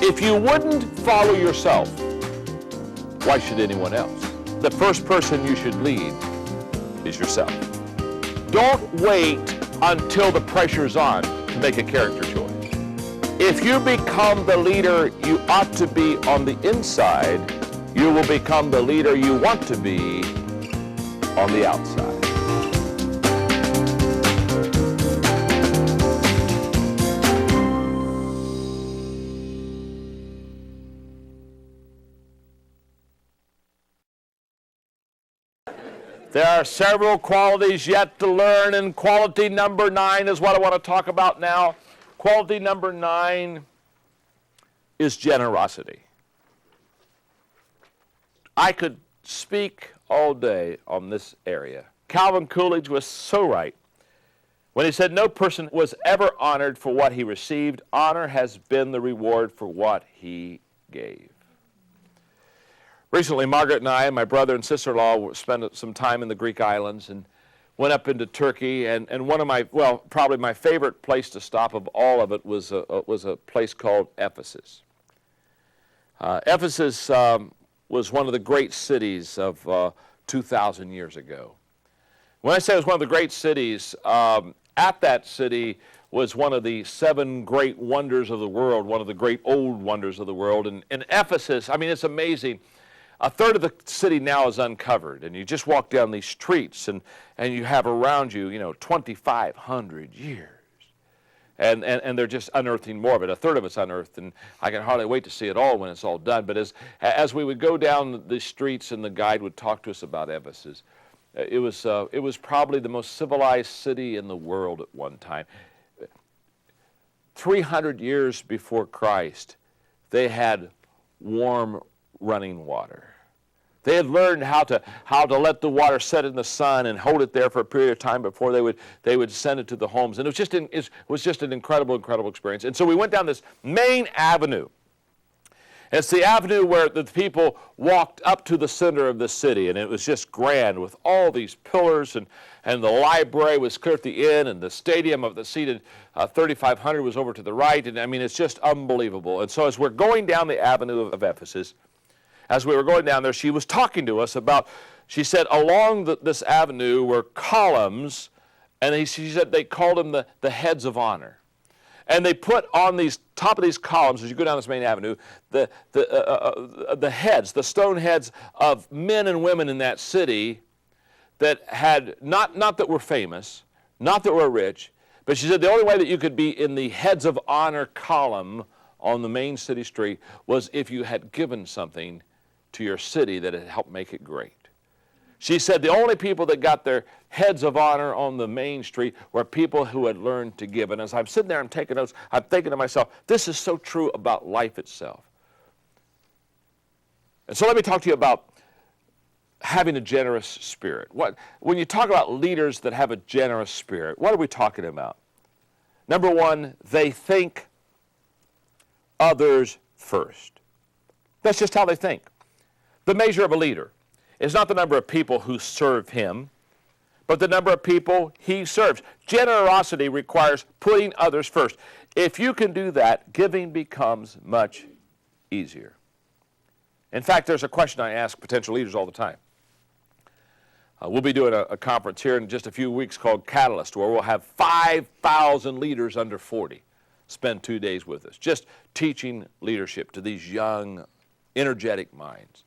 If you wouldn't follow yourself, why should anyone else? The first person you should lead is yourself. Don't wait until the pressure's on to make a character choice. If you become the leader you ought to be on the inside, you will become the leader you want to be on the outside. There are several qualities yet to learn, and quality number 9 is what I want to talk about now. Quality number 9 is generosity. I could speak all day on this area. Calvin Coolidge was so right when he said, "No person was ever honored for what he received. Honor has been the reward for what he gave." Recently, Margaret and I, my brother and sister-in-law, spent some time in the Greek islands and went up into Turkey. And one of my, well, probably my favorite place to stop of all of it was a place called Ephesus. Ephesus was one of the great cities of 2,000 years ago. When I say it was one of the great cities, at that city was one of the 7 great wonders of the world, one of the great old wonders of the world. And Ephesus, I mean, it's amazing. A third of the city now is uncovered, and you just walk down these streets, and you have around you, 2,500 years. And they're just unearthing more of it. A third of it's unearthed, and I can hardly wait to see it all when it's all done. But as we would go down the streets and the guide would talk to us about Ephesus, it was probably the most civilized city in the world at one time. 300 years before Christ, they had warm running water. They had learned how to let the water set in the sun and hold it there for a period of time before they would send it to the homes. And it was just an incredible experience. And so we went down this main avenue. It's the avenue where the people walked up to the center of the city, and it was just grand with all these pillars, and the library was clear at the end, and the stadium of the seated 3,500 was over to the right. And I mean, it's just unbelievable. And so as we're going down the avenue of Ephesus, as we were going down there, she was talking to us about, she said, along this avenue were columns, and she said they called them the heads of honor. And they put on these top of these columns, as you go down this main avenue, the heads, the stone heads of men and women in that city that had, not that were famous, not that were rich, but she said the only way that you could be in the heads of honor column on the main city street was if you had given something to your city that had helped make it great. She said the only people that got their heads of honor on the main street were people who had learned to give. And as I'm sitting there, I'm taking notes, I'm thinking to myself, this is so true about life itself. And so let me talk to you about having a generous spirit. When you talk about leaders that have a generous spirit, what are we talking about? Number one, they think others first. That's just how they think. The measure of a leader is not the number of people who serve him, but the number of people he serves. Generosity requires putting others first. If you can do that, giving becomes much easier. In fact, there's a question I ask potential leaders all the time. We'll be doing a conference here in just a few weeks called Catalyst, where we'll have 5,000 leaders under 40 spend 2 days with us, just teaching leadership to these young, energetic minds.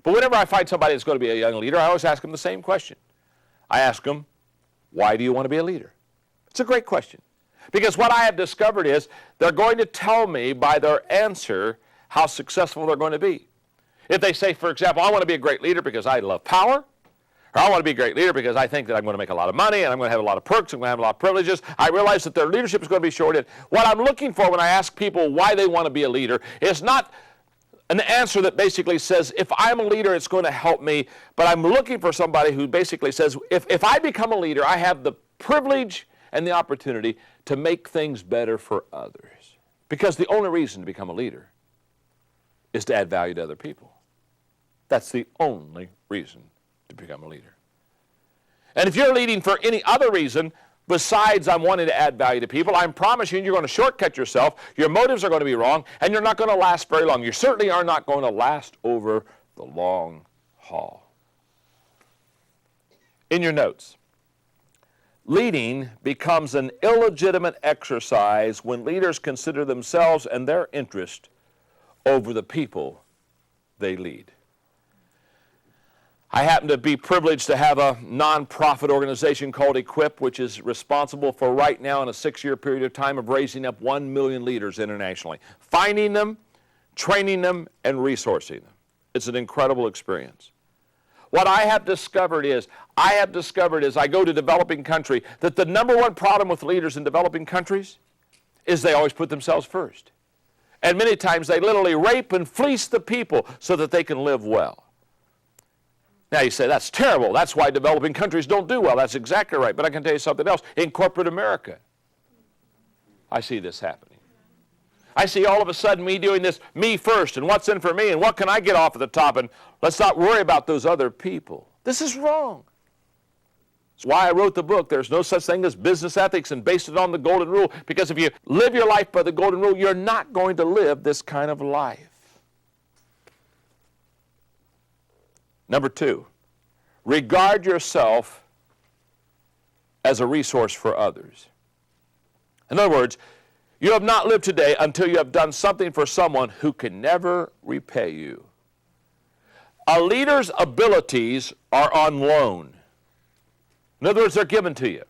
But whenever I find somebody that's going to be a young leader, I always ask them the same question. I ask them, why do you want to be a leader? It's a great question. Because what I have discovered is they're going to tell me by their answer how successful they're going to be. If they say, for example, I want to be a great leader because I love power, or I want to be a great leader because I think that I'm going to make a lot of money and I'm going to have a lot of perks, I'm going to have a lot of privileges, I realize that their leadership is going to be shorted. What I'm looking for when I ask people why they want to be a leader is not an answer that basically says, if I'm a leader, it's going to help me. But I'm looking for somebody who basically says, if I become a leader, I have the privilege and the opportunity to make things better for others. Because the only reason to become a leader is to add value to other people. That's the only reason to become a leader. And if you're leading for any other reason, Besides, I'm wanting to add value to people. I'm promising you're going to shortcut yourself. Your motives are going to be wrong, and you're not going to last very long. You certainly are not going to last over the long haul. In your notes, leading becomes an illegitimate exercise when leaders consider themselves and their interest over the people they lead. I happen to be privileged to have a nonprofit organization called Equip, which is responsible for right now in a 6-year period of time of raising up 1 million leaders internationally, finding them, training them, and resourcing them. It's an incredible experience. What I have discovered is as I go to developing country that the number one problem with leaders in developing countries is they always put themselves first. And many times they literally rape and fleece the people so that they can live well. Now you say, that's terrible. That's why developing countries don't do well. That's exactly right. But I can tell you something else. In corporate America, I see this happening. I see all of a sudden me doing this, me first, and what's in for me, and what can I get off at the top, and let's not worry about those other people. This is wrong. That's why I wrote the book, There's No Such Thing as Business Ethics, and based it on the Golden Rule, because if you live your life by the Golden Rule, you're not going to live this kind of life. Number 2, regard yourself as a resource for others. In other words, you have not lived today until you have done something for someone who can never repay you. A leader's abilities are on loan. In other words, they're given to you.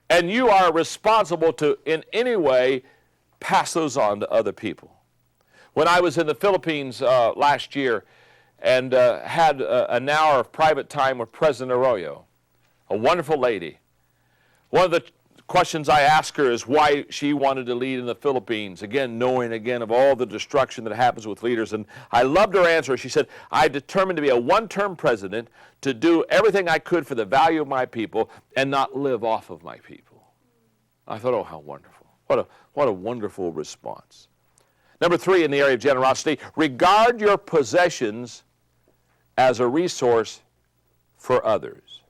And you are responsible to, in any way, pass those on to other people. When I was in the Philippines last year, and had an hour of private time with President Arroyo, a wonderful lady. One of the questions I asked her is why she wanted to lead in the Philippines, again, knowing again of all the destruction that happens with leaders. And I loved her answer. She said, I determined to be a one-term president to do everything I could for the value of my people and not live off of my people. I thought, oh, how wonderful. What a wonderful response. Number 3, in the area of generosity, regard your possessions as a resource for others.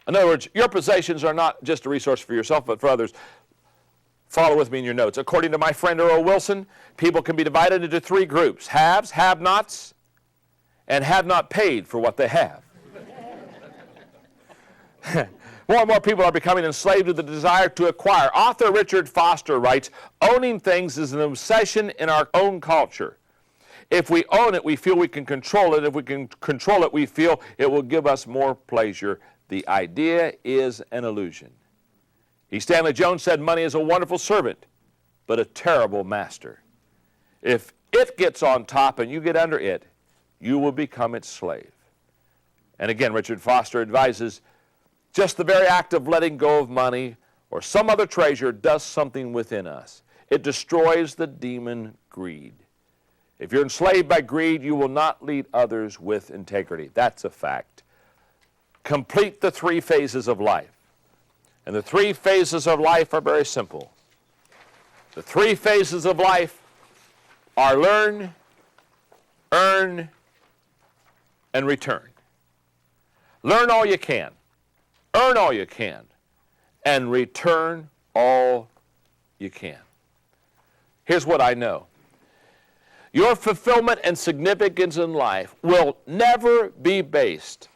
In other words, your possessions are not just a resource for yourself, but for others. Follow with me in your notes. According to my friend Earl Wilson, people can be divided into 3 groups: haves, have-nots, and have not paid for what they have. More and more people are becoming enslaved to the desire to acquire. Author Richard Foster writes, owning things is an obsession in our own culture. If we own it, we feel we can control it. If we can control it, we feel it will give us more pleasure. The idea is an illusion. E. Stanley Jones said, money is a wonderful servant, but a terrible master. If it gets on top and you get under it, you will become its slave. And again, Richard Foster advises, just the very act of letting go of money or some other treasure does something within us. It destroys the demon greed. If you're enslaved by greed, you will not lead others with integrity. That's a fact. Complete the 3 phases of life. And the 3 phases of life are very simple. The 3 phases of life are learn, earn, and return. Learn all you can. Earn all you can. And return all you can. Here's what I know. Your fulfillment and significance in life will never be based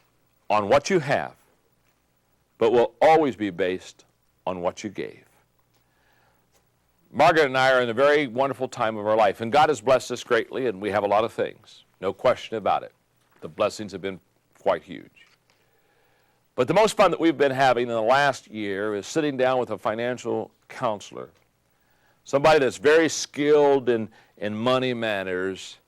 on what you have, but will always be based on what you gave. Margaret and I are in a very wonderful time of our life, and God has blessed us greatly, and we have a lot of things. No question about it. The blessings have been quite huge. But the most fun that we've been having in the last year is sitting down with a financial counselor, somebody that's very skilled in money matters,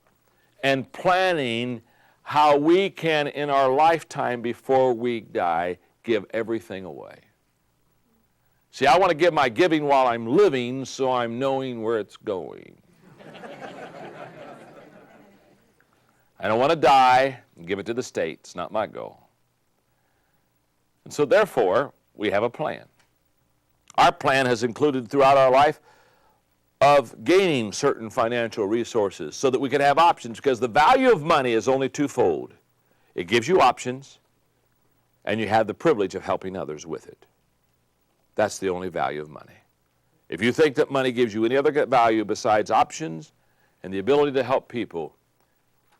and planning how we can, in our lifetime before we die, give everything away. See, I want to give my giving while I'm living, so I'm knowing where it's going. I don't want to die and give it to the state. It's not my goal. And so therefore, we have a plan. Our plan has included throughout our life of gaining certain financial resources so that we can have options, because the value of money is only twofold. It gives you options and you have the privilege of helping others with it. That's the only value of money. If you think that money gives you any other value besides options and the ability to help people,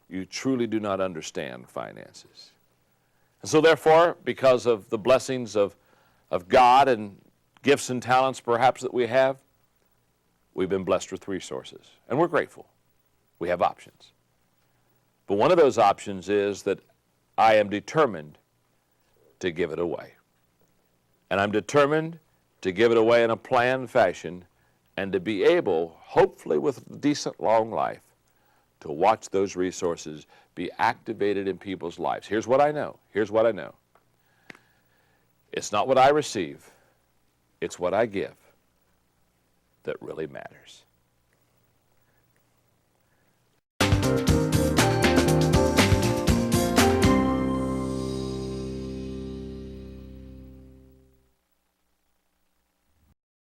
you truly do not understand finances. And so therefore, because of the blessings of God and gifts and talents perhaps that we have, we've been blessed with resources. And we're grateful. We have options. But one of those options is that I am determined to give it away. And I'm determined to give it away in a planned fashion and to be able, hopefully with a decent long life, to watch those resources be activated in people's lives. Here's what I know. Here's what I know. It's not what I receive. It's what I give that really matters.